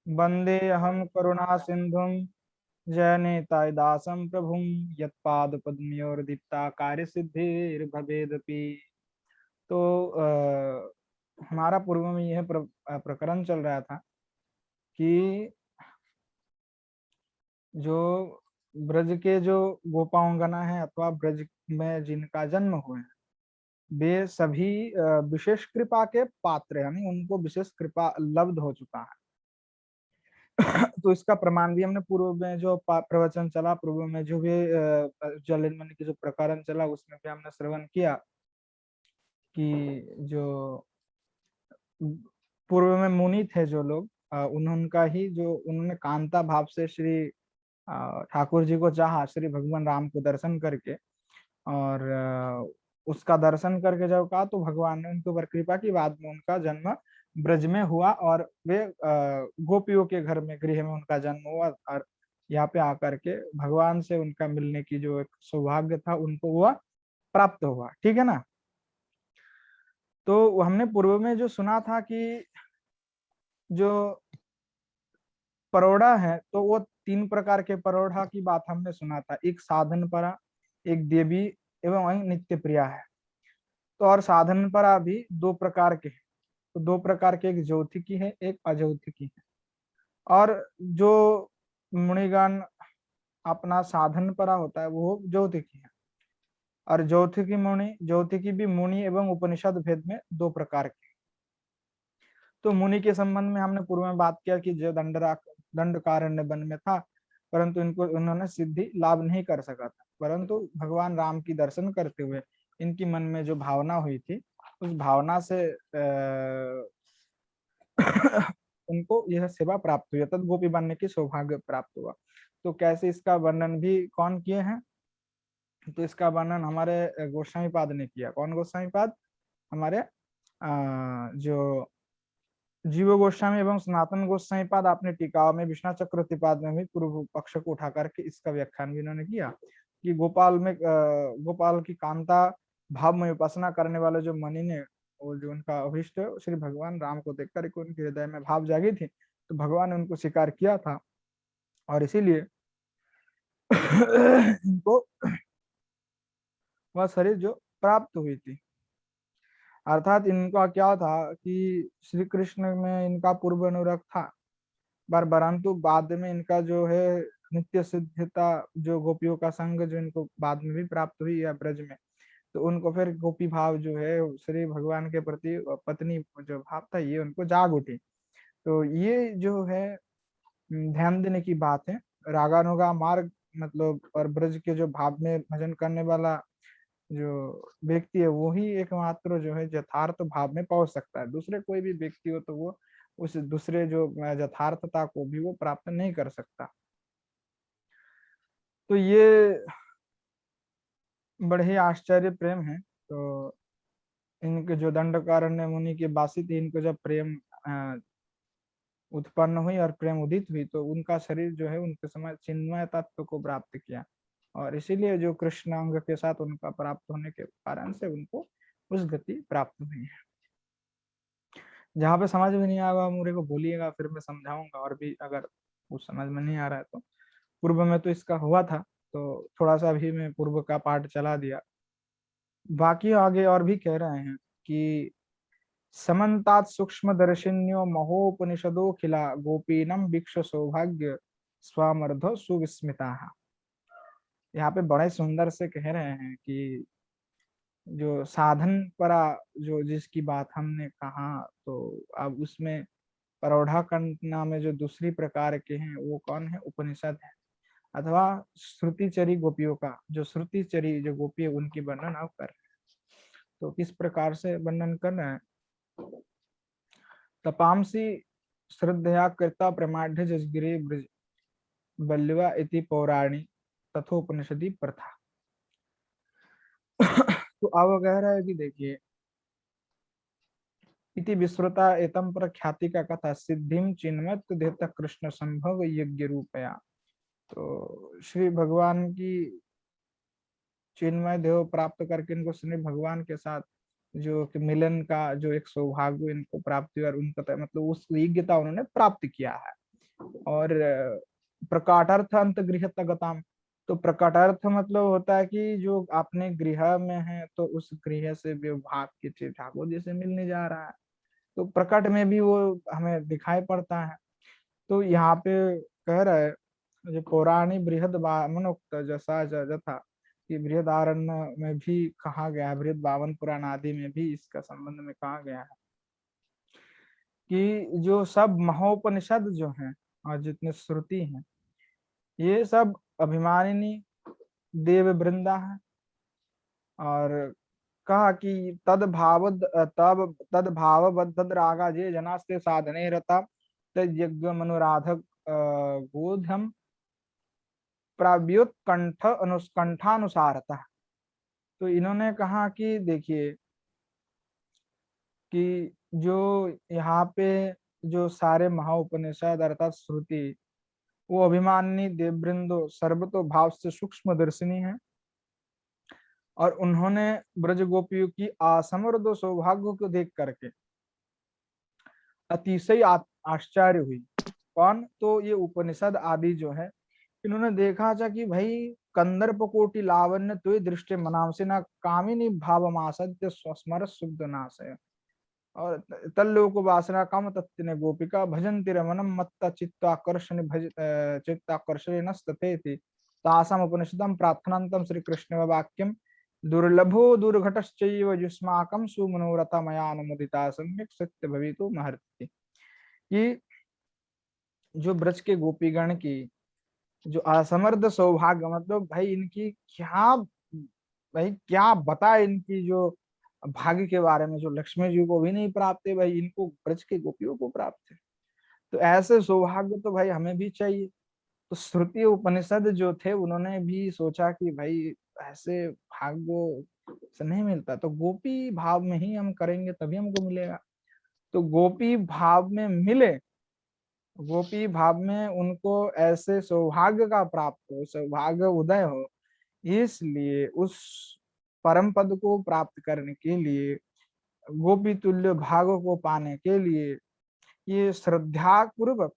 वंदे अहम करुणा सिंधुम जयनेताय दासम प्रभुम यत्पाद पद्मयोर्दीप्ता कार्य सिद्धिर्भवेदपि। तो हमारा पूर्व में यह प्रकरण चल रहा था कि जो ब्रज के जो गोपांगना है अथवा ब्रज में जिनका जन्म हुआ है वे सभी विशेष कृपा के पात्र हैं, यानी उनको विशेष कृपा लब्ध हो चुका है। तो इसका प्रमाण भी हमने पूर्व में जो प्रवचन चला, पूर्व में जो भी जलिन की जो प्रकरण चला उसमें भी हमने श्रवण किया कि जो पूर्व में मुनि थे जो लोग, उनका ही जो उन्होंने कांता भाव से श्री ठाकुर जी को चाहा, श्री भगवान राम को दर्शन करके। और उसका दर्शन करके जब कहा तो भगवान ने उनके ऊपर कृपा की, बाद में उनका जन्म ब्रज में हुआ और वे गोपियों के घर में, गृह में उनका जन्म हुआ। और यहाँ पे आकर के भगवान से उनका मिलने की जो एक सौभाग्य था उनको वह प्राप्त हुआ। ठीक है ना। तो हमने पूर्व में जो सुना था कि जो परोढ़ा है तो वो तीन प्रकार के परोढ़ा की बात हमने सुना था। एक साधन परा, एक देवी एवं वही नित्य प्रिया है। तो और साधन परा भी दो प्रकार के हैं। तो दो प्रकार के, एक ज्योतिकी है एक अज्योतिकी है। और जो मुनिगण अपना साधन परा होता है वो ज्योतिकी है। और ज्योतिकी भी मुनि एवं उपनिषद भेद में दो प्रकार के। तो मुनि के संबंध में हमने पूर्व में बात किया कि जो दंडकारण्य वन में था, परंतु इनको उन्होंने सिद्धि लाभ नहीं कर सका था। परंतु भगवान राम की दर्शन करते हुए इनकी मन में जो भावना हुई थी उस भावना से उनको यह सेवा प्राप्त हुई, तद गोपी बनने की सौभाग्य प्राप्त हुआ। तो कैसे इसका वर्णन भी कौन किए हैं, तो इसका वर्णन हमारे गोस्वामी पाद ने किया। कौन गोस्वामी पाद? हमारे जो जीव गोस्वामी एवं सनातन गोस्वामी पाद अपने टीका में विष्णु चक्रवर्ती पाद में भी पूर्व पक्ष को उठा करके इसका व्याख्यान भी इन्होंने किया कि गोपाल की कांता भाव में उपासना करने वाले जो मणि ने, वो जो उनका अभिष्ट श्री भगवान राम को देखकर उनके हृदय में भाव जागी थी, तो भगवान ने उनको स्वीकार किया था और इसीलिए इनको वह शरीर जो प्राप्त हुई थी। अर्थात इनका क्या था कि श्री कृष्ण में इनका पूर्व अनुरक्त था, परंतु बाद में इनका जो है नित्य सिद्धता, जो गोपियों का संग जो इनको बाद में भी प्राप्त हुई या ब्रज में, तो उनको फिर गोपी भाव जो है श्री भगवान के प्रति पत्नी जो भाव था ये उनको जाग उठी। तो ये जो है ध्यान देने की बात है। रागानुगा मार्ग मतलब और ब्रज के जो भाव में भजन करने वाला जो व्यक्ति है वो ही एकमात्र जो है यथार्थ भाव में पहुंच सकता है। दूसरे कोई भी व्यक्ति हो तो वो उस दूसरे जो यथार्थता को भी वो प्राप्त नहीं कर सकता। तो ये बड़े ही आश्चर्य प्रेम है। तो इनके जो दंडकारण्य मुनि के वासी थे, इनको जब प्रेम उत्पन्न हुई और प्रेम उदित हुई तो उनका शरीर जो है उनके समय चिन्मय तत्व को प्राप्त किया। और इसीलिए जो कृष्ण अंग के साथ उनका प्राप्त होने के कारण से उनको उस गति प्राप्त हुई है। जहाँ पे समझ में नहीं आएगा मुझे को बोलिएगा, फिर मैं समझाऊंगा। और भी अगर कुछ समझ में नहीं आ रहा है तो पूर्व में तो इसका हुआ था, तो थोड़ा सा अभी मैं पूर्व का पाठ चला दिया। बाकी आगे और भी कह रहे हैं कि समन्तात सूक्ष्म दर्शिन्यो महोपनिषदो खिला गोपीनम भिक्ष सौभाग्य स्वामर्धो सुविस्मिता। यहाँ पे बड़े सुंदर से कह रहे हैं कि जो साधन परा जो जिसकी बात हमने कहा, तो अब उसमें परोढ़ा कंटना में जो दूसरी प्रकार के हैं वो कौन है? उपनिषद है, अथवा श्रुतिचरी गोपियों का जो श्रुतिचरी जो गोपी है उनकी वर्णन आप कर रहे हैं। तो किस प्रकार से वर्णन कर रहे हैं? तपांसी श्रद्धया कृता प्रमाढ़ जसगिरे ब्रज बल्लवा इति पौराणी तथोपनिषदी प्रथा। तो अब कह रहा है कि देखिए इति विश्रुता एतम पर ख्याति का कथा सिद्धिम चिन्मत देता कृष्ण संभव यज्ञ रूपया। तो श्री भगवान की चिन्मय देव प्राप्त करके इनको श्री भगवान के साथ जो कि मिलन का जो एक सौभाग्य इनको प्राप्त हुआ और उनका मतलब उस योग्यता उन्होंने प्राप्त किया है। और प्रकाटार्थ अंतगृहत गताम, तो प्रकटार्थ मतलब होता है कि जो अपने गृह में है तो उस गृह से विभाग के ठाकुर जैसे मिलने जा रहा है, तो प्रकट में भी वो हमें दिखाई पड़ता है। तो यहाँ पे कह रहा है जो पौराणी बृहद मनोक्त जैसा जथा कि बृहदारण्य में भी कहा गया है, बृहद बावन पुराण आदि में भी इसका संबंध में कहा गया है कि जो सब महोपनिषद जो हैं और जितने श्रुति हैं ये सब अभिमानिनी देव वृंदा है। और कहा कि तद भाव तद रागा जे जनास्ते साधने रता तद यज्ञ मनुराधक गोधम प्राव्युत्कंठ अनुष्कंठानुसारता। तो इन्होंने कहा कि देखिए कि जो यहाँ पे जो सारे महाउपनिषद अर्थात श्रुति वो अभिमानी देववृंदो सर्वतो भाव से सूक्ष्म दर्शिनी है और उन्होंने ब्रज गोपियों की असमर्द सौभाग्य को देख करके अतिशय आश्चर्य हुई। कौन? तो ये उपनिषद आदि जो है इन्होंने देखा था कि भाई कंदर्प कोटि लावण्य तो दृष्टि मनाम से ना कामिनी भाव मासत्य स्मर शुद्ध नाशय और तल्लोक वासना काम तत्ने गोपिका भजन तिरमनम मत्ता चित्ताकर्षण भज चित्ताकर्षण नस्तते तासाम उपनिषदम प्रार्थनांतम श्री कृष्ण वाक्यम दुर्लभो दुर्घटश्चैव युष्माकं सुमनोरथा मया अनुमोदिता सम्यक सत्य भवितु महर्ति। कि जो ब्रज के गोपीगण की जो असमर्थ सौभाग्य मतलब भाई इनकी क्या, भाई क्या बताए इनकी जो भाग्य के बारे में, जो लक्ष्मी जी को भी नहीं प्राप्त है भाई इनको ब्रज के गोपियों को प्राप्त है। तो ऐसे सौभाग्य तो भाई हमें भी चाहिए। तो श्रुति उपनिषद जो थे उन्होंने भी सोचा कि भाई ऐसे भाग्य से नहीं मिलता, तो गोपी भाव में ही हम करेंगे तभी हमको मिलेगा। तो गोपी भाव में मिले, गोपी भाव में उनको ऐसे सौभाग्य का प्राप्त हो, सौभाग्य उदय हो, इसलिए उस परम पद को प्राप्त करने के लिए, गोपी तुल्य भाग को पाने के लिए ये श्रद्धा पूर्वक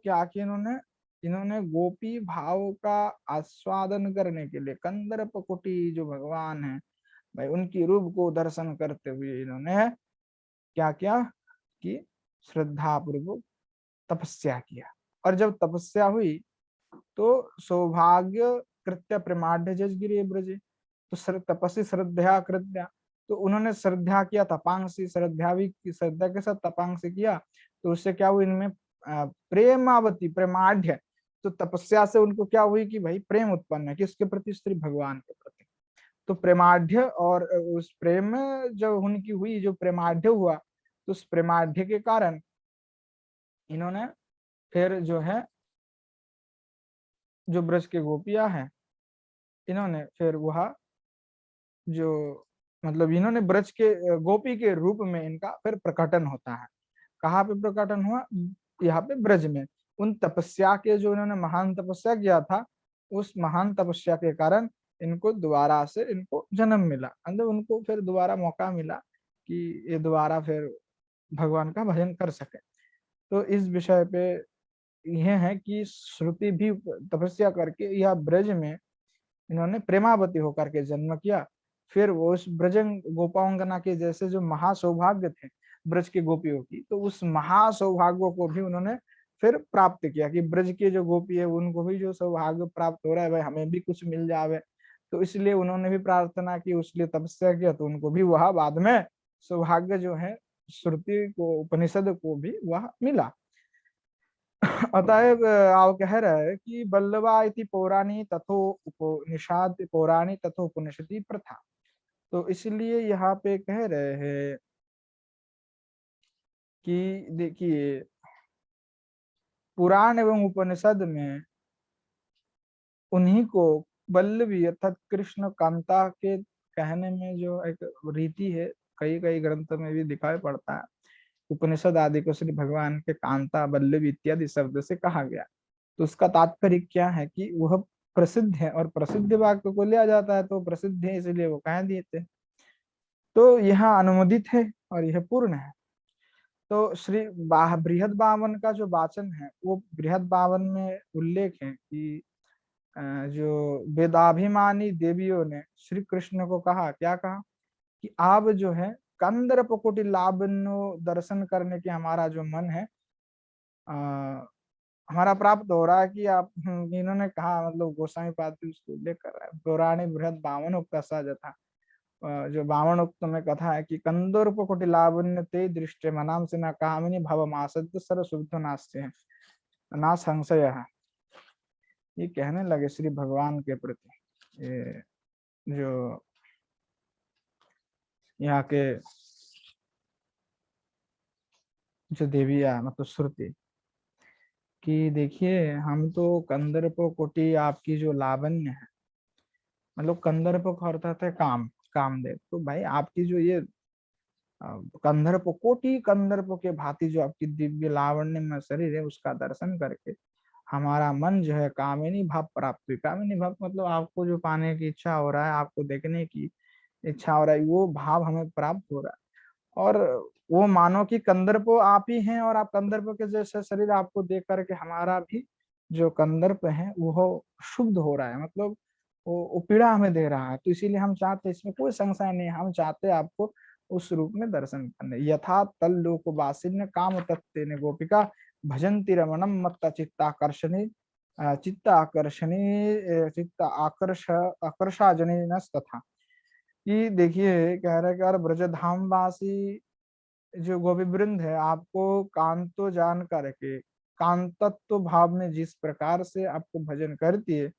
क्या किया इन्होंने, इन्होंने गोपी भाव का आस्वादन करने के लिए कंदर्प कोटि जो भगवान है भाई उनकी रूप को दर्शन करते हुए इन्होंने क्या किया कि श्रद्धा पूर्वक तपस्या किया। और जब तपस्या हुई तो सौभाग्य कृत्य प्रमाढ़ जजगिरी ब्रजे, तो तपस्वी श्रद्धा कृत्या, तो उन्होंने श्रद्धा किया तपांसी, श्रद्धा भी श्रद्धा के साथ तपांसी किया, तो उससे क्या हुआ इनमें प्रेमावती प्रेमाढ़, तो तपस्या से उनको क्या हुई कि भाई प्रेम उत्पन्न है किसके प्रति, श्री भगवान के प्रति। तो प्रेमाढ़ और उस प्रेम जब उनकी हुई, जो प्रेमाढ़ हुआ तो उस प्रेमाढ़ के कारण इन्होंने फिर जो है जो ब्रज के गोपियां हैं इन्होंने फिर वह जो मतलब इन्होंने ब्रज के गोपी के रूप में इनका फिर प्रकटन होता है। कहाँ पे प्रकटन हुआ? यहाँ पे ब्रज में। उन तपस्या के जो इन्होंने महान तपस्या किया था उस महान तपस्या के कारण इनको दोबारा से इनको जन्म मिला, अंदर उनको फिर दोबारा मौका मिला कि ये दोबारा फिर भगवान का भजन कर सके। तो इस विषय पे यह है कि श्रुति भी तपस्या करके यह ब्रज में इन्होंने प्रेमावती होकर के जन्म किया। फिर वो उस ब्रजंग गोपांगना के जैसे जो महासौभाग्य थे ब्रज के गोपियों की, तो उस महासौभाग्य को भी उन्होंने फिर प्राप्त किया कि ब्रज के जो गोपी है उनको भी जो सौभाग्य प्राप्त हो रहा है भाई हमें भी कुछ मिल जावे। तो इसलिए उन्होंने भी प्रार्थना की, उसलिए तपस्या किया, तो उनको भी वह बाद में सौभाग्य जो है श्रुति को उपनिषद को भी वह मिला। अतएव आप कह रहे हैं कि बल्लवा इति पौराणी तथो उपनिषद पौराणी तथो उपनिषदी प्रथा। तो इसलिए यहाँ पे कह रहे हैं कि देखिए पुराण एवं उपनिषद में उन्हीं को वल्लवी अर्थात कृष्ण कांता के कहने में जो एक रीति है कई कई ग्रंथों में भी दिखाई पड़ता है। उपनिषद आदि को श्री भगवान के कांता वल्लवी इत्यादि शब्द से कहा गया। तो उसका तात्पर्य क्या है कि वह प्रसिद्ध है और प्रसिद्ध वाक्य को लिया जाता है तो प्रसिद्ध है इसलिए वो कह दिए थे। तो यह अनुमोदित है और यह पूर्ण है। तो श्री बृहद बावन का जो वाचन है वो बृहद बावन में उल्लेख है कि जो वेदाभिमानी देवियों ने श्री कृष्ण को कहा, क्या कहा कि आप जो है कंदर्प कोटि लावण्यो दर्शन करने के हमारा जो मन है हमारा प्राप्त हो रहा है कि आप इन्होंने कहा, मतलब गोस्वामी पाद उसको उल्लेख कर रहा है, पुराणी बृहद बावन उक्त था, जो बावन उक्त में कथा है कि कंदर्प कोटि लावण्य ते दृष्टि मनाम से न कामिनी भव मासद सर्व शुद्ध नास्ते हैं ना संशय है। ये कहने लगे श्री भगवान के प्रति, ये जो यहाँ के जो देविया मतलब श्रुति कि देखिए हम तो कंदर्प कोटि आपकी जो लावण्य है, मतलब कंदर्प का अर्थ है काम, कामदेव, तो भाई आपकी जो ये कंदर्प कोटि कंदर्प के भांति जो आपकी दिव्य लावण्य में शरीर है उसका दर्शन करके हमारा मन जो है कामिनी भाव प्राप्त हुई। कामिनी भाव मतलब आपको जो पाने की इच्छा हो रहा है, आपको देखने की इच्छा हो रहा है, वो भाव हमें प्राप्त हो रहा है। और वो मानो कि कंदर्प आप ही हैं और आप कंदर्प के जैसे शरीर आपको देख करके हमारा भी जो कंदर्प है वो शुद्ध हो रहा है, मतलब वो पीड़ा हमें दे रहा है। तो इसीलिए हम चाहते, इसमें कोई संशय नहीं, हम चाहते आपको उस रूप में दर्शन करने। यथा तल लोक वासिन्य काम तत्ते ने गोपिका भजंती रमणम मत्त चित्ताकर्षणी चित्त आकर्षाजनी तथा। कि देखिए कह रहे कि और ब्रजधाम वासी जो गोपी वृंद है आपको कांतो जान करके कांतत्व भाव में जिस प्रकार से आपको भजन करती है,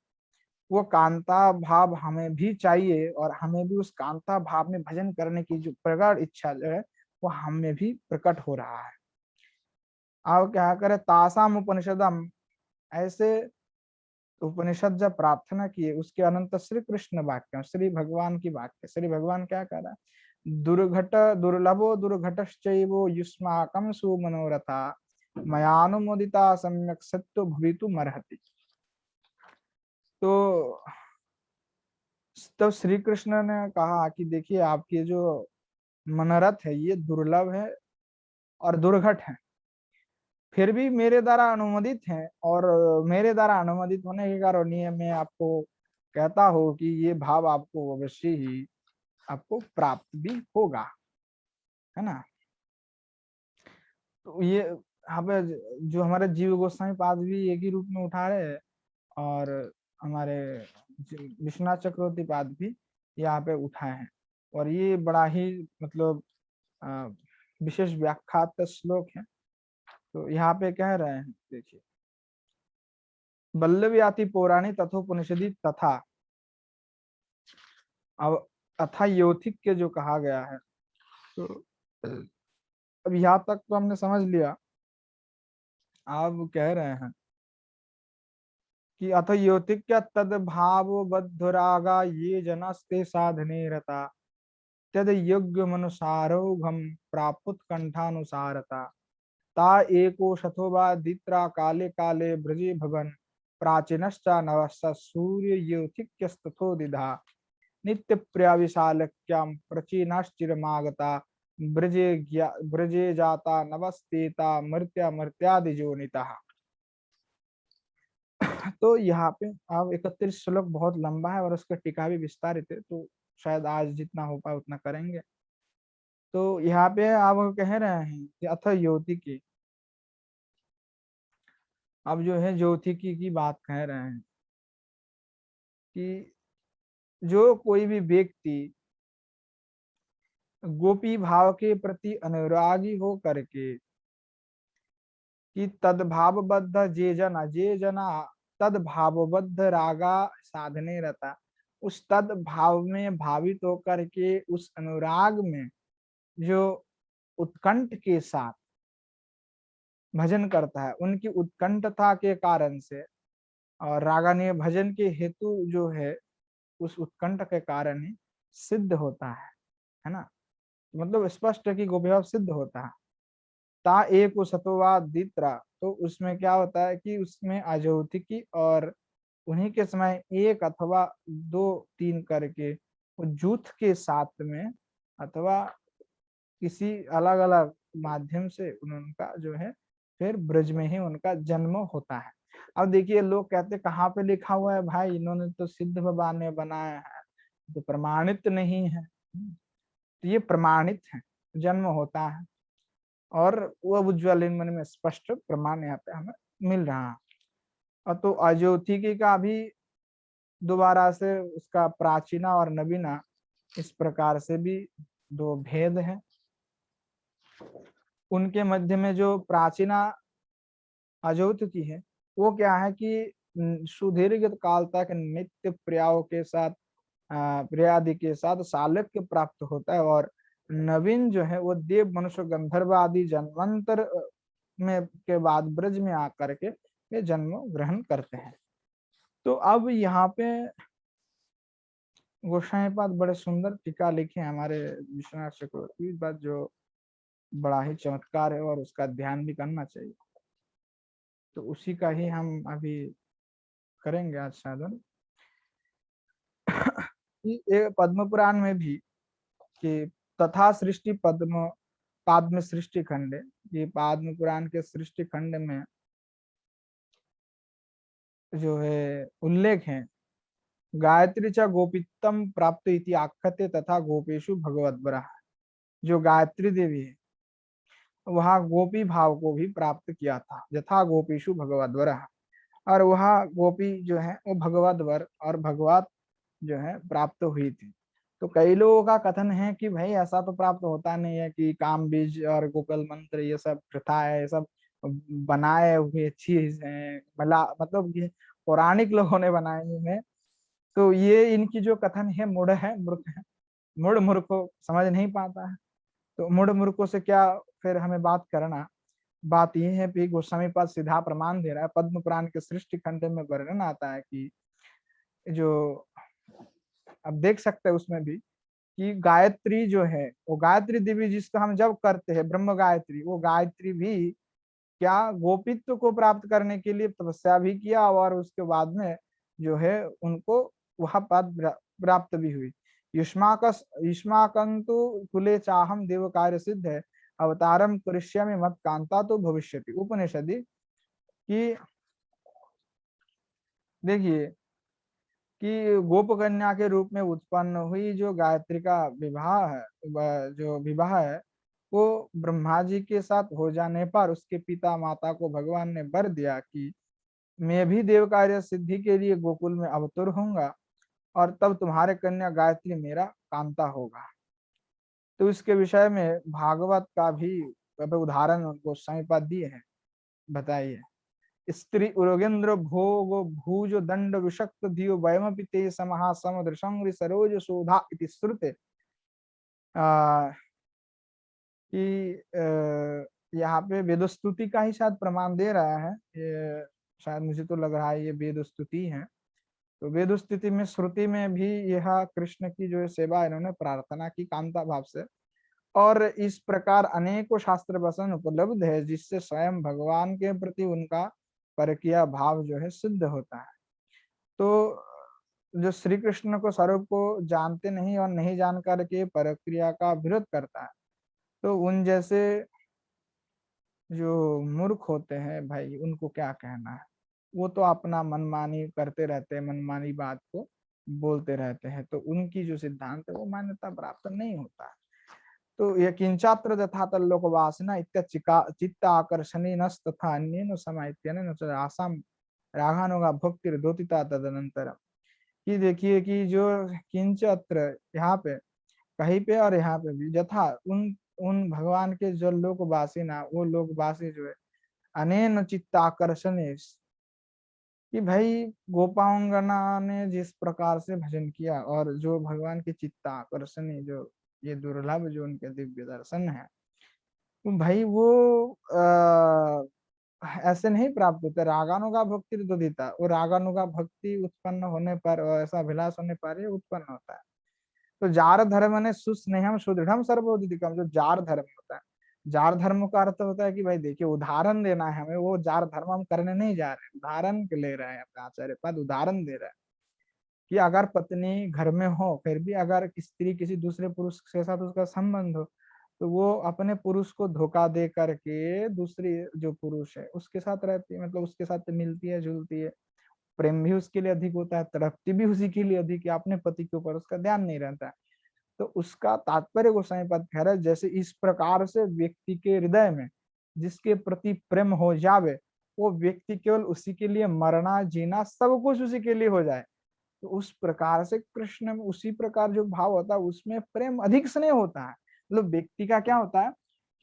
वो कांता भाव हमें भी चाहिए और हमें भी उस कांता भाव में भजन करने की जो प्रगाढ़ इच्छा जो है वो हमें भी प्रकट हो रहा है। अब क्या करे तासाम उपनिषदम, ऐसे उपनिषद जब प्रार्थना किए उसके अनंत श्री कृष्ण वाक्य, श्री भगवान की वाक्य, श्री भगवान क्या कह रहा है, दुर्घट दुर्लभो दुर्घटश्चैवो युष्माकं सुमनोरथा मयानुमोदिता सम्यक सत्यो भवितुम अर्हति। तो तब श्री कृष्ण ने कहा कि देखिए आपके जो मनोरथ है ये दुर्लभ है और दुर्घट है, फिर भी मेरे द्वारा अनुमोदित है, और मेरे द्वारा अनुमोदित होने के कारण ये मैं आपको कहता हूँ कि ये भाव आपको अवश्य ही आपको प्राप्त भी होगा, है ना। तो ये यहाँ पे जो हमारे जीव गोस्वामी पाद भी एक ही रूप में उठा रहे हैं और हमारे विश्वनाथ चक्रवर्ती पाद भी यहाँ पे उठाए हैं, और ये बड़ा ही मतलब विशेष व्याख्यात श्लोक है। तो यहाँ पे कह रहे हैं देखिए, बल्लव्याति पौराणी तथोपनिषदि तथा, अब अथा यौथिक के जो कहा गया है, तो अब यहाँ तक तो हमने समझ लिया। आप कह रहे हैं कि अथ यौतिक तद भाव बद्धरागा ये जनस्ते साधने रता तद योग्य मनुसारोघम प्रापुत कंठानुसारता ता एको शथोबा दित्रा काले काले ब्रजे भवन प्राचीनश्चा नवश्च सूर्य यौथिक्यस्तथो दिधा नित्य प्रिया विशालक्याम प्रचीनाश्चिरमागता ब्रजे जाता नवस्तेता मर्त्या मर्त्यादि जोनिता। तो यहाँ पे अब 31 श्लोक बहुत लंबा है और उसका टीका भी विस्तारित है, तो शायद आज जितना हो पाए उतना करेंगे। तो यहाँ पे आप कह रहे हैं कि अथ ज्योतिकी, अब जो है ज्योतिकी की बात कह रहे हैं कि जो कोई भी व्यक्ति गोपी भाव के प्रति अनुरागी हो करके कि तदभावबद्ध जे जना तद भावबद्ध रागा साधने रहता, उस तद भाव में भावित होकर के उस अनुराग में जो उत्कंठ के साथ भजन करता है, उनकी उत्कंठता के कारण से और रागानीय भजन के हेतु जो है उस उत्कंठ के कारण ही सिद्ध होता है ना। मतलब स्पष्ट है कि गोपीभाव सिद्ध होता है। ता एक सतोवा दित्रा, तो उसमें क्या होता है कि उसमें अजौतिकी और उन्हीं के समय एक अथवा दो तीन करके जूथ के साथ में अथवा किसी अलग अलग माध्यम से उनका जो है फिर ब्रज में ही उनका जन्म होता है। अब देखिए लोग कहते कहाँ पे लिखा हुआ है भाई, इन्होंने तो सिद्ध बाबा ने बनाया है, तो प्रमाणित नहीं है। तो ये प्रमाणित है, जन्म होता है और वह उज्ज्वल मन में स्पष्ट प्रमाण यहाँ पे हमें मिल रहा है। और तो अज्योतिकी का भी दोबारा से उसका प्राचीना और नवीना इस प्रकार से भी दो भेद हैं। उनके मध्य में जो प्राचीना अज्योतिकी है वो क्या है कि सुदीर्घ काल तक नित्य प्रियाओं के साथ प्रियादि के साथ सालक्य प्राप्त होता है, और नवीन जो है वो देव मनुष्य गंधर्व आदि जन्मांतर में के बाद ब्रज में आकर के ये जन्म ग्रहण करते हैं। तो अब यहाँ पे गोसाईपाद बड़े सुंदर टीका लिखे हैं हमारे विश्वनाथ चक्रवर्ती, इस बात जो बड़ा ही चमत्कार है और उसका ध्यान भी करना चाहिए। तो उसी का ही हम अभी करेंगे आज साधन। पद्म पुराण में भी कि तथा सृष्टि पद्म पाद्म सृष्टि खंड, ये पद्म पुराण के सृष्टि खंड में जो है उल्लेख है, गायत्री च गोपितम प्राप्त इति आख्यते तथा गोपेशु भगवद्वरा। जो गायत्री देवी है वह गोपी भाव को भी प्राप्त किया था, यथा गोपेशु भगवद्वरा, और वह गोपी जो है वो भगवद्वर और भगवत जो है प्राप्त हुई थी। तो कई लोगों का कथन है कि भाई ऐसा तो प्राप्त होता नहीं है, कि काम बीज और गोकल मंत्र ये सब प्रथा है, ये सब बनाए हुए चीज है, मतलब ये पौराणिक लोगों ने बनाए हुए हैं। तो ये इनकी जो कथन है मूढ़ है, मूर्ख है, मूढ़ मूर्ख को समझ नहीं पाता है। तो मूढ़ मूर्खों से क्या फिर हमें बात करना। बात यह है कि गोस्वामी पाद सीधा प्रमाण दे रहा है, पद्म पुराण के सृष्टि खंड में वर्णन आता है कि जो अब देख सकते हैं उसमें भी कि गायत्री जो है वो गायत्री देवी जिसको हम जब करते हैं ब्रह्म गायत्री, वो गायत्री भी क्या गोपित्व को प्राप्त करने के लिए तपस्या भी किया और उसके बाद में जो है उनको वह पद प्राप्त भी हुई। युष्माकंतु कुले चाहम देव कार्य सिद्ध है, अवतारम करिष्यामि मत कांता तो भविष्यति उपनिषदि। कि देखिए कि गोप कन्या के रूप में उत्पन्न हुई जो गायत्री का विवाह है, जो विवाह है वो ब्रह्मा जी के साथ हो जाने पर उसके पिता माता को भगवान ने वर दिया कि मैं भी देव कार्य सिद्धि के लिए गोकुल में अवतुर होऊंगा और तब तुम्हारे कन्या गायत्री मेरा कांता होगा। तो इसके विषय में भागवत का भी उदाहरण गोस्वामी पाद दिए हैं। बताइए, स्त्री उरोगेन्द्र भोग भूज दंड विषक्त धियो वयमपि ते समहा समुद्र सरोज शोधा इति श्रुते। कि यहाँ पे वेदस्तुति का ही शायद प्रमाण दे रहा है ये, शायद मुझे तो लग रहा है ये वेदस्तुति है। तो वेदस्तुति में श्रुति में भी यह कृष्ण की जो सेवा इन्होंने प्रार्थना की कांता भाव से, और इस प्रकार अनेकों शास्त्र वचन उपलब्ध है जिससे स्वयं भगवान के प्रति उनका परकीय भाव जो है सिद्ध होता है। तो जो श्री कृष्ण को स्वरूप को जानते नहीं और नहीं जान करके परक्रिया का विरोध करता है, तो उन जैसे जो मूर्ख होते हैं भाई उनको क्या कहना है। वो तो अपना मनमानी करते रहते हैं, मनमानी बात को बोलते रहते हैं, तो उनकी जो सिद्धांत है वो मान्यता प्राप्त नहीं होता है। तो ये किंचात्र तथा तल्लोक वासना इत्य चित्त आकर्षणी नस्तथा अन्येन समाइत्यनेन च आसाम रागानुगा भक्तिर दोतिता तदनंतरम। कि देखिए कि जो किंचत्र यहाँ पे कहीं पे और यहाँ पे भी यथा उन उन भगवान के जो लोकवासी ना, वो लोकवासी जो है अनेन चित्ताकर्षण, कि भाई गोपांगना ने जिस प्रकार से भजन किया और जो भगवान के चित्ताकर्षणी जो ये दुर्लभ जो उनके दिव्य दर्शन है, तो भाई वो ऐसे नहीं प्राप्त होते। रागानुगा भक्ति तो देता, वो रागानुगा भक्ति उत्पन्न होने पर और ऐसा अभिलाष होने पर ये उत्पन्न होता है। तो जार धर्म ने सुस्नेहम सुदृढ़ सर्वोदिकम, जो जार धर्म होता है, जार धर्म का अर्थ होता है कि भाई देखिए उदाहरण देना है हमें, वो जार धर्म हम करने नहीं जा रहे, उदाहरण के ले रहे हैं अपने आचार्य पद उदाहरण दे रहा है कि अगर पत्नी घर में हो फिर भी अगर स्त्री किसी दूसरे पुरुष के साथ उसका संबंध हो तो वो अपने पुरुष को धोखा दे करके दूसरी जो पुरुष है उसके साथ रहती है, मतलब उसके साथ मिलती है जुलती है, प्रेम भी उसके लिए अधिक होता है, तड़पती भी उसी के लिए अधिक है, अपने पति के ऊपर उसका ध्यान नहीं रहता है। तो उसका तात्पर्य गोसाई पाद कह रहा है, जैसे इस प्रकार से व्यक्ति के हृदय में जिसके प्रति प्रेम हो जावे, वो व्यक्ति केवल उसी के लिए मरना जीना सब कुछ उसी के लिए हो जाए। तो उस प्रकार से कृष्ण में उसी प्रकार जो भाव होता है उसमें प्रेम अधिक स्नेह होता है। मतलब व्यक्ति का क्या होता है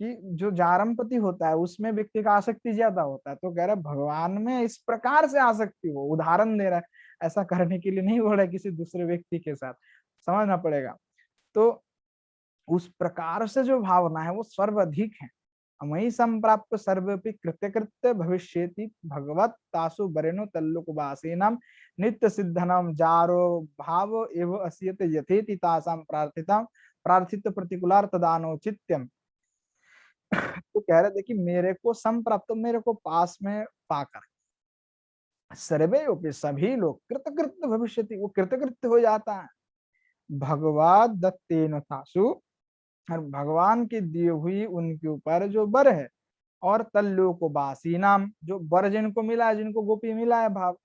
कि जो जारमपति होता है उसमें व्यक्ति का आसक्ति ज्यादा होता है, तो कह रहा है भगवान में इस प्रकार से आसक्ति हो, उदाहरण दे रहा है, ऐसा करने के लिए नहीं बोल रहा है किसी दूसरे व्यक्ति के साथ, समझना पड़ेगा। तो उस प्रकार से जो भावना है वो सर्वाधिक है। मयि संप्राप्त सर्वपि कृत्यकृत्य भविष्यति भगवत तासु बरेनो तल्लुकवासीनाम नित्य सिद्धनम जारो भाव एव अस्यते यथेति तासाम प्रार्थिता प्रार्थित प्रतिकूलार तदानोचित्यम। तो कह रहे थे कि मेरे को संप्राप्त, मेरे को पास में पाकर सर्वे उपि सभी लोग कृतकृत्य भविष्यति, वो कृतकृत्य हो जाता है भगवत दत्तेन तासु, और भगवान की दी हुई उनके ऊपर जो बर है, और तल्लोक बासी नाम, जो बर जिनको मिला है, जिनको गोपी मिला है भाव,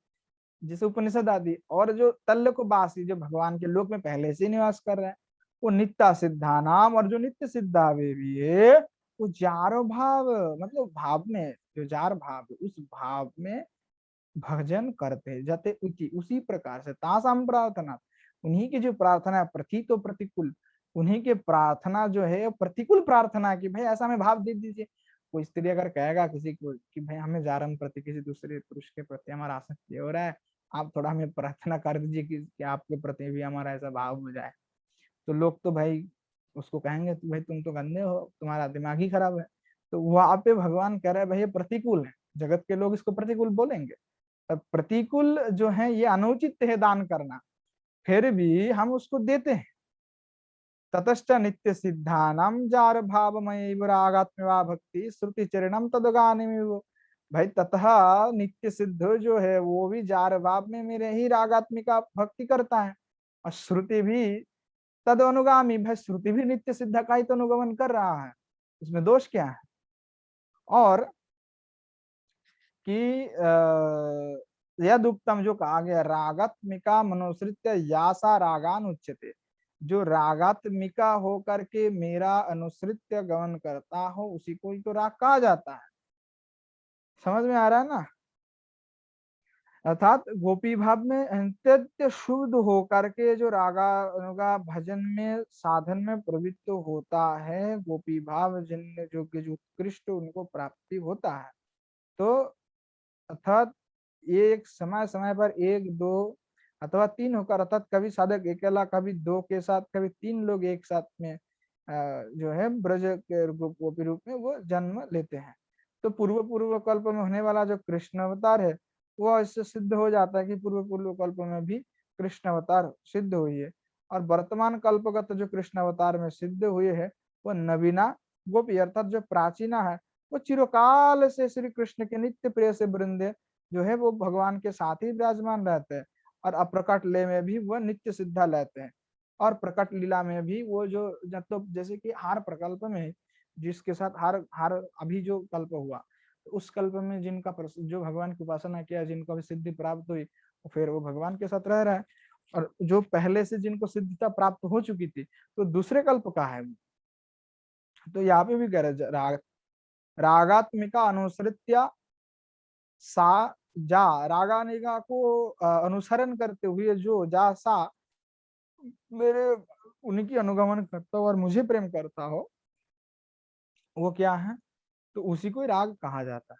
जिसे उपनिषद आदि, और जो तल्लोक बासी जो भगवान के लोक में पहले से निवास कर रहे हैं, वो नित्य सिद्धा नाम, और जो नित्य सिद्धा वे भी है वो जारो भाव, मतलब भाव में जो जार भाव है, उस भाव में भजन करते जाते उसी प्रकार से तासाम प्रार्थना, उन्हीं की जो प्रार्थना है प्रति तो प्रतिकूल, उन्हीं के प्रार्थना जो है प्रतिकूल प्रार्थना की भाई ऐसा हमें भाव दे दीजिए। कोई स्त्री अगर कहेगा किसी को कि भाई हमें जारम प्रति किसी दूसरे पुरुष के प्रति हमारा आसक्ति हो रहा है, आप थोड़ा हमें प्रार्थना कर दीजिए कि आपके प्रति भी हमारा ऐसा भाव हो जाए, तो लोग तो भाई उसको कहेंगे तो भाई तुम तो गंदे हो, तुम्हारा दिमाग ही खराब है। तो वहां पे भगवान कह रहे हैं भाई ये प्रतिकूल है, जगत के लोग इसको प्रतिकूल बोलेंगे। प्रतिकूल जो है ये अनुचित है दान करना, फिर भी हम उसको देते हैं। ततश्च नित्य सिद्धानम जार भावमय रागात्मवा भक्ति श्रुति चरणम तदगानिमिव। भाई ततः नित्य सिद्ध जो है वो भी जार भाव में मेरे ही रागात्मिका भक्ति करता है, और श्रुति भी तद अनुगामी, भाई श्रुति भी नित्य सिद्ध का ही तो अनुगमन कर रहा है, इसमें दोष क्या है। और कि यद उत्तम जो कहा गया रागात्मिका मनुसृत्य यासा रागान उच्यते, जो रागात्मिका होकर के मेरा अनुसृत्य गमन करता हो उसी को ही तो राग कहा जाता है। समझ में आ रहा है ना। अर्थात गोपी भाव में अत्यंत शुद्ध होकर के जो रागा अनुगा भजन में साधन में प्रवृत्त होता है, गोपी भाव जिन जो उत्कृष्ट उनको प्राप्ति होता है। तो अर्थात ये एक समय समय पर एक दो अथवा तीन होकर, अर्थात कभी साधक अकेला, कभी दो के साथ, कभी तीन लोग एक साथ में जो है ब्रज के गोपी रूप में वो जन्म लेते हैं। तो पूर्व पूर्व कल्प में होने वाला जो कृष्ण अवतार है वो इससे सिद्ध हो जाता है कि पूर्व पूर्व कल्प में भी कृष्ण अवतार सिद्ध हुई है, और वर्तमान कल्पगत जो कृष्ण अवतार में सिद्ध हुए है वो नवीना गोपी, अर्थात जो प्राचीना है वो चिरकाल से श्री कृष्ण के नित्य प्रिय से वृंदे जो है वो भगवान के साथ ही विराजमान रहते हैं, और अप्रकट ले में भी वह नित्य सिद्धा लेते हैं, और प्रकट लीला में भी वो जो मतलब जैसे कि हार प्रकल्प में जिसके साथ हार हार अभी जो कल्प हुआ, तो उस कल्प में जिनका जो भगवान की उपासना किया, जिनको भी सिद्धि प्राप्त हुई, फिर वो भगवान के साथ रह रहा है। और जो पहले से जिनको सिद्धता प्राप्त हो चुकी थी तो दूसरे कल्प का है वो। तो यहाँ पे भी कह रहे रागात्मिका अनुसृत्या सा जा, रागानिगा को अनुसरण करते हुए जो जा सा मेरे उनकी अनुगमन करता हो और मुझे प्रेम करता हो, वो क्या है, तो उसी को राग कहा जाता है।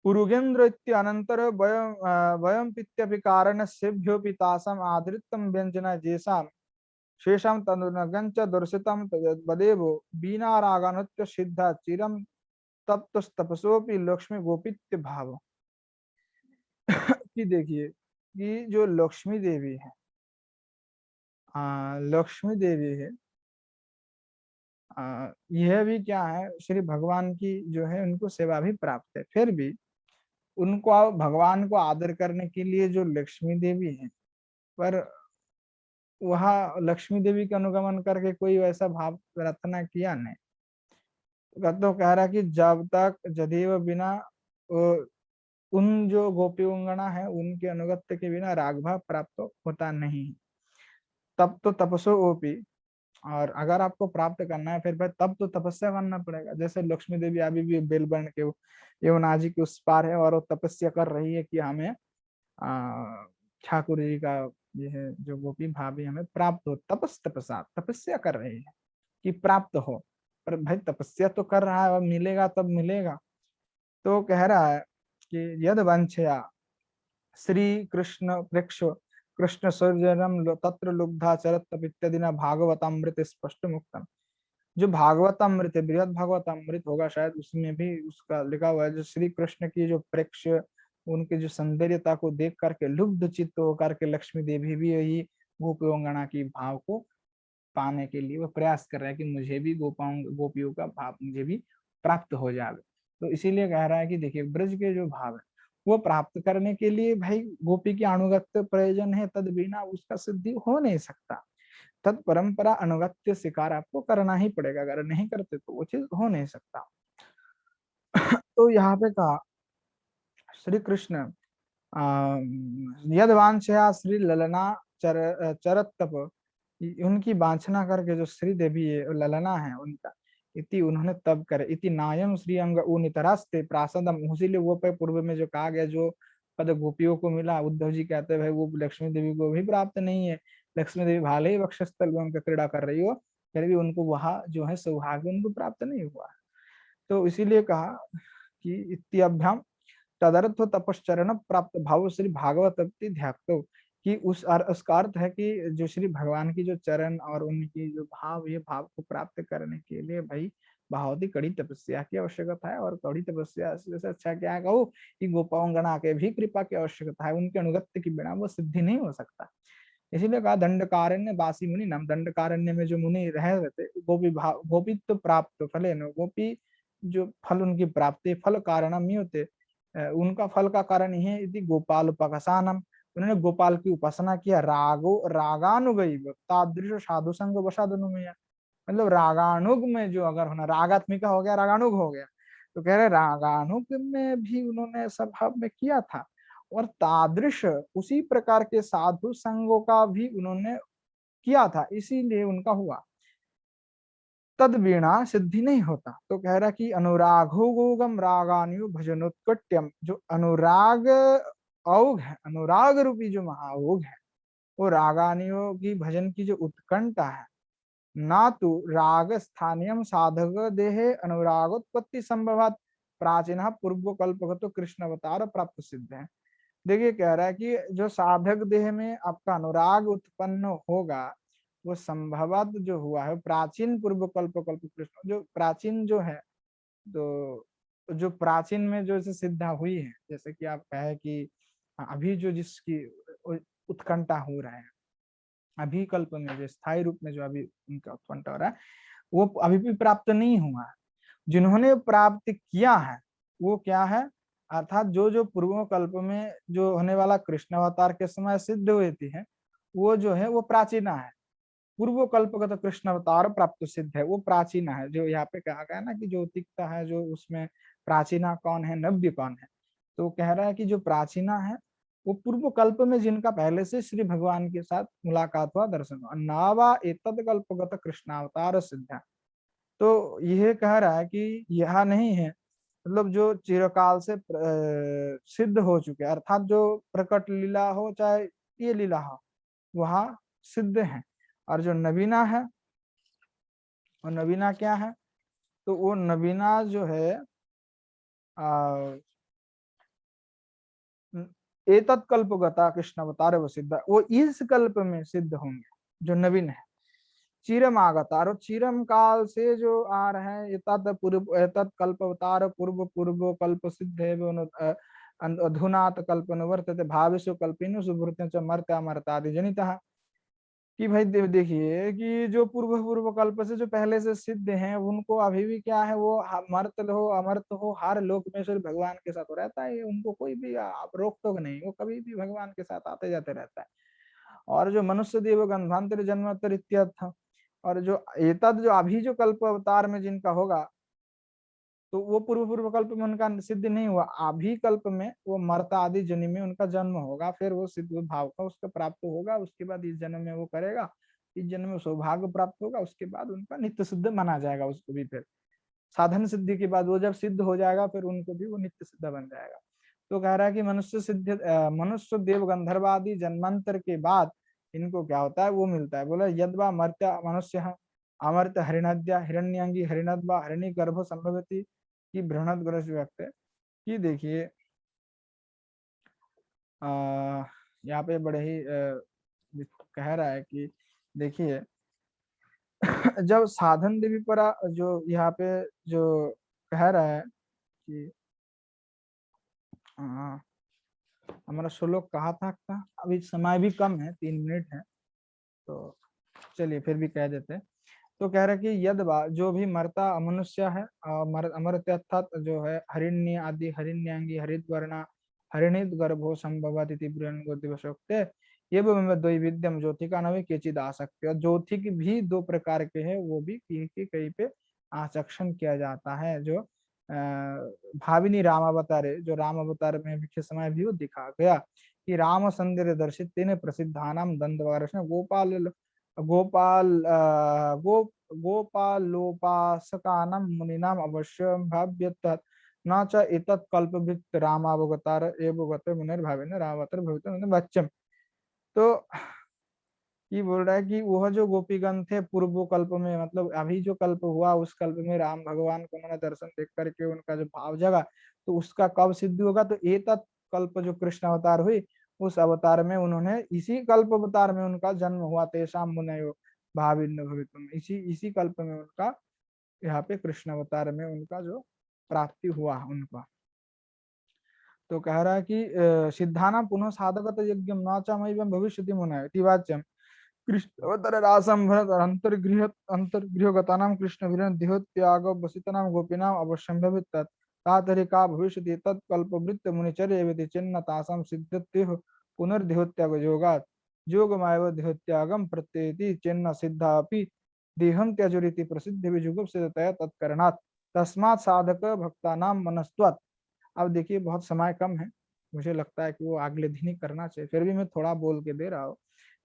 पुरुगेन्द्र अनंतर वयम पित्यपि कारण सेभ्योपि तासाम आदृतम व्यंजना जेसाम शेषम तनुनगंच दर्शितम तदेव बीना रागानुत्य सिद्धा चिरम तप्तस्तपसोपि लक्ष्मी गोपित्य भाव। कि देखिए कि जो लक्ष्मी देवी है, लक्ष्मी देवी है, यह भी क्या है श्री भगवान की जो है उनको सेवा भी प्राप्त है, फिर भी उनको भगवान को आदर करने के लिए जो लक्ष्मी देवी है, पर वह लक्ष्मी देवी का अनुगमन करके कोई वैसा भाव प्रार्थना किया नहीं, तो कह रहा है कि जब तक जदीव बिना उन जो गोपी उंगना है उनके अनुगत्य के बिना राग भाव प्राप्त होता नहीं। तब तो तपसो ओपी, और अगर आपको प्राप्त करना है फिर भाई तब तो तपस्या करना पड़ेगा। जैसे लक्ष्मी देवी अभी भी बेलबन के यमुना जी के उस पार है और वो तपस्या कर रही है कि हमें ठाकुर जी का ये है जो गोपी भाभी हमें प्राप्त हो, तपस्या तपस्या कर रही है कि प्राप्त हो। पर भाई तपस्या तो कर रहा है, अब मिलेगा तब मिलेगा। तो कह रहा है कि यद वंशया श्री कृष्ण प्रेक्ष कृष्ण सर्जनम तत्र लुब्धा चरत इत्यादि न भागवतामृत स्पष्ट मुक्तम। जो भागवतामृत है, बृहद भागवतामृत होगा शायद, उसमें भी उसका लिखा हुआ है जो श्री कृष्ण की जो प्रेक्ष उनके जो सौंदर्यता को देख करके लुब्ध चित्त होकर के लक्ष्मी देवी भी यही गोपियोंगना की भाव को पाने के लिए वो प्रयास कर रहा है कि मुझे भी गोपियों का भाव मुझे भी प्राप्त हो जाए। तो इसीलिए कह रहा है कि देखिए ब्रज के जो भाव है वो प्राप्त करने के लिए भाई गोपी की अनुगत्य प्रयोजन है, तद बिना उसका सिद्धि हो नहीं सकता। तद परंपरा अनुगत्य शिकार आपको करना ही पड़ेगा, अगर नहीं करते तो वो चीज हो नहीं सकता। तो यहाँ पे कहा श्री कृष्ण यद वांछया श्री ललना चरत तप, उनकी वांछना करके जो श्री देवी है ललना है उनका, इति उन्होंने तब करे, इति नायम श्री अंग उनितरास्ते प्रासदम, इसीलिए वो पे पूर्व में जो कहा गया जो पद गोपियों को मिला, उद्धव जी कहते हैं भाई वो लक्ष्मी देवी को भी प्राप्त नहीं है। लक्ष्मी देवी भाले ही वक्षस्थल में उनका क्रीड़ा कर रही हो, फिर भी उनको वहां जो है सौभाग्य उनको प्राप्त नहीं हुआ। तो इसीलिए कहा कि इत्याभ्याम तदर्थ तपश्चरण प्राप्त भाव श्री भागवत ध्यातो, कि उसका अर्थ है कि जो श्री भगवान की जो चरण और उनकी जो भाव, ये भाव को प्राप्त करने के लिए भाई बहुत ही कड़ी तपस्या की आवश्यकता है। और कड़ी तपस्या से अच्छा क्या कहो कि गोपांगना के भी कृपा की आवश्यकता है, उनके अनुगत्य के बिना वो सिद्धि नहीं हो सकता। इसीलिए कहा दंडकारण्य वासी मुनि नाम, दंडकारण्य में जो मुनि रह रहे थे गोपी भाव गोपित्व प्राप्त फले न, गोपी जो फल उनकी प्राप्ति फल कारणम ही होते, उनका फल का कारण ही है यदि गोपाल उपकसानम, उन्होंने गोपाल की उपासना किया। रागो रागानुगई तादृश साधु संग वसादनुमया, मतलब रागानुग में जो अगर होना, रागात्मिका हो गया रागानुग हो गया, तो कह रहे रागानुग में भी उन्होंने स्वभाव में किया था। और तादृश उसी प्रकार के साधु संगों का भी उन्होंने किया था, इसीलिए उनका हुआ। तद वीणा सिद्धि नहीं होता। तो कह रहा कि अनुरागोगम रागान्यु भजनोत्कट्यम, जो अनुराग औघ है, अनुराग रूपी जो महाओघ है, वो रागानियों की भजन की जो उत्कंठा है, ना तो राग स्थानीय साधक देहे अनुरागोत्पत्ति संभवात प्राचीन पूर्व कल्पगत कृष्ण अवतार प्राप्त सिद्ध है। देखिए कह रहा है कि जो साधक देह में आपका अनुराग उत्पन्न होगा वो संभवत जो हुआ है प्राचीन पूर्व कल्प कल्प कृष्ण, जो प्राचीन जो है, तो जो प्राचीन में जो सिद्धा हुई है, जैसे कि आप कहे कि अभी जो जिसकी उत्कंठा हो रहा है, अभी कल्प में जो स्थायी रूप में जो अभी उनका उत्कंठा हो रहा है वो अभी भी प्राप्त नहीं हुआ है। जिन्होंने प्राप्त किया है वो क्या है, अर्थात जो जो पूर्व कल्प में जो होने वाला कृष्ण अवतार के समय सिद्ध हुई थी है, वो जो है वो प्राचीना है। पूर्व कल्पगत कृष्ण अवतार प्राप्त सिद्ध है, वो प्राचीना है। जो यहाँ पे कहा गया ना कि जो तिक्ता है जो उसमें प्राचीना कौन है, नव्य कौन है, तो कह रहा है कि जो प्राचीना है वो पूर्व कल्प में जिनका पहले से श्री भगवान के साथ मुलाकात हुआ, दर्शन हुआ, नावा एतद कल्पगत कृष्णावतार सिद्ध। तो यह कह रहा है कि यह नहीं है, मतलब जो चिरकाल से सिद्ध हो चुके, अर्थात जो प्रकट लीला हो चाहे ये लीला हो वहां सिद्ध है। और जो नवीना है, और नवीना क्या है, तो वो नवीना जो है एतत् कल्पगता कृष्ण अवतार वो सिद्ध, वो इस कल्प में सिद्ध होंगे जो नवीन है। चिरम आगता, और चिरम काल से जो आ रहे हैं, एतत् पूर्व एतत् कल्प अवतार पूर्व पूर्व कल्प सिद्ध है अधुनात कल्प अनुवर्तते भावेषु कल्पिनु सुभृत च मर्त्य अमर्तादि जनितः। कि भाई देखिए कि जो पूर्व पूर्व कल्प से जो पहले से सिद्ध हैं उनको अभी भी क्या है, वो मर्त हो अमर्त हो हर लोक में सिर्फ भगवान के साथ रहता है, उनको कोई भी आप रोक टोक नहीं, वो कभी भी भगवान के साथ आते जाते रहता है। और जो मनुष्य देव गंधांतर जन्मांतर इत्यर्थ, और जो एतद जो अभी जो कल्प अवतार में जिनका होगा तो वो पूर्व पूर्व कल्प में उनका सिद्ध नहीं हुआ, अभी कल्प में वो मर्ता आदि जन्म में उनका जन्म होगा, फिर वो सिद्ध भाव का उसका प्राप्त होगा, उसके बाद इस जन्म में वो करेगा, इस जन्म में सौभाग्य प्राप्त होगा, उसके बाद उनका नित्य सिद्ध माना जाएगा उसको भी। फिर साधन सिद्धि के बाद वो जब सिद्ध हो जाएगा फिर उनको भी वो नित्य सिद्ध बन जाएगा। तो कह रहा है कि मनुष्य सिद्ध मनुष्य देव गंधर्व आदि जन्मांतर के बाद इनको क्या होता है वो मिलता है। बोला यद्वा मर्त्य मनुष्य अमर्त हरिणद्या हिरण्यांगी हरिणद्वा हरिणी गर्भ संभवती की बृहणद ग्रस व्यक्त है कि देखिए यहाँ पे बड़े ही कह रहा है कि देखिए जब साधन देवी पर जो यहाँ पे जो कह रहा है कि हमारा श्लोक कहा था, अभी समय भी कम है, 3 मिनट है, तो चलिए फिर भी कह देते। तो कह रहे कि यद जो भी मरता अमनुष्य है, अमर्त्य अर्थात जो है हरिण्य आदि हरिण्यांगी हरिद्वर्णा हरिणित गर्भो संभवत इति दिवसोक्ते एवं द्वैविध्यम ज्योति का नवी केचिद आसक्ति, और ज्योति की भी 2 प्रकार के हैं, वो भी कहीं पे आचक्षण किया जाता है। जो भाविनी राम अवतारे, जो राम अवतार में के समय भी वो दिखा गया कि राम संदेर दर्शित तीन प्रसिद्धानाम दंडवारस गोपाल गोपाल गो गोपालोपासकानां मुनीनाम अवश्य भाव्यत न च एतत् कल्पभृत रामावतार एवगत मुनिर्भावेन रामावतार भवितुम बच्चम। तो ये बोल रहा है कि वह जो गोपीगण थे पूर्व कल्प में, मतलब अभी जो कल्प हुआ उस कल्प में राम भगवान को उन्होंने दर्शन देख करके उनका जो भाव जगा, तो उसका कब सिद्ध होगा, तो एतत् कल्प जो कृष्ण अवतार हुई उस अवतार में उन्होंने, इसी कल्प अवतार में उनका जन्म हुआ, तेषाम मुनयो भाविन्नो भवितुम, इसी इसी कल्प में उनका, यहाँ पे कृष्ण अवतार में उनका जो प्राप्ति हुआ उनका। तो कह रहा है कि सिद्धानां पुनः साधकत यज्ञम नाचमैवं भविष्यति मुनयो वाच्यम कृष्ण अवतार रासम भरत अंतर्गृह अंतर्गृहगतानां कृष्ण विरन देहोत्याग वसितानां गोपीनां अवश्यं भवेत् तातरिका भविष्यति तत्कल्पवृत्त मुनिचर्य यदि चिन्न तासां सिद्धत्युः पुनर्देहोत्याग योगात् योगमायव देहोत्यागम प्रत्येति चिन्न सिद्धापि देहं त्यजुरिति प्रसिद्ध विजुगुप्सिततया तत्करणात् तस्मात् साधक भक्तानां मनस्त्वात्। अब देखिए बहुत समय कम है, मुझे लगता है कि वो अगले दिन ही करना चाहिए, फिर भी मैं थोड़ा बोल के दे रहा हूँ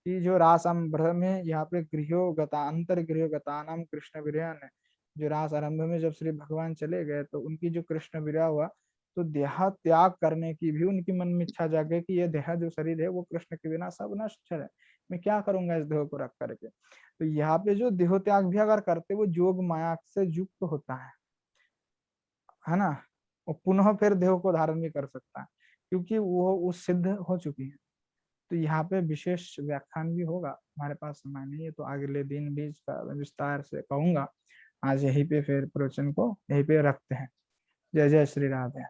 कि जो रास आरंभ में यहाँ पे गृहो गता अंतर गृह गतानाम कृष्ण विरयन है, जो रास आरंभ में जब श्री भगवान चले गए तो उनकी जो कृष्ण विरह हुआ, तो देह त्याग करने की भी उनकी मन में इच्छा जागे कि यह देह जो शरीर है वो कृष्ण के बिना सब नश्वर है, मैं क्या करूंगा इस देह को रख करके। तो यहाँ पे जो देह त्याग भी अगर करते वो जोग माया से युक्त होता है ना, और पुनः फिर देह को धारण भी कर सकता है क्योंकि वो उस सिद्ध हो चुकी है। तो यहाँ पे विशेष व्याख्यान भी होगा, हमारे पास समय नहीं है, तो अगले दिन भी इसका विस्तार से कहूंगा। आज यहीं पे फिर प्रवचन को यहीं पे रखते हैं। जय जय श्री राधे।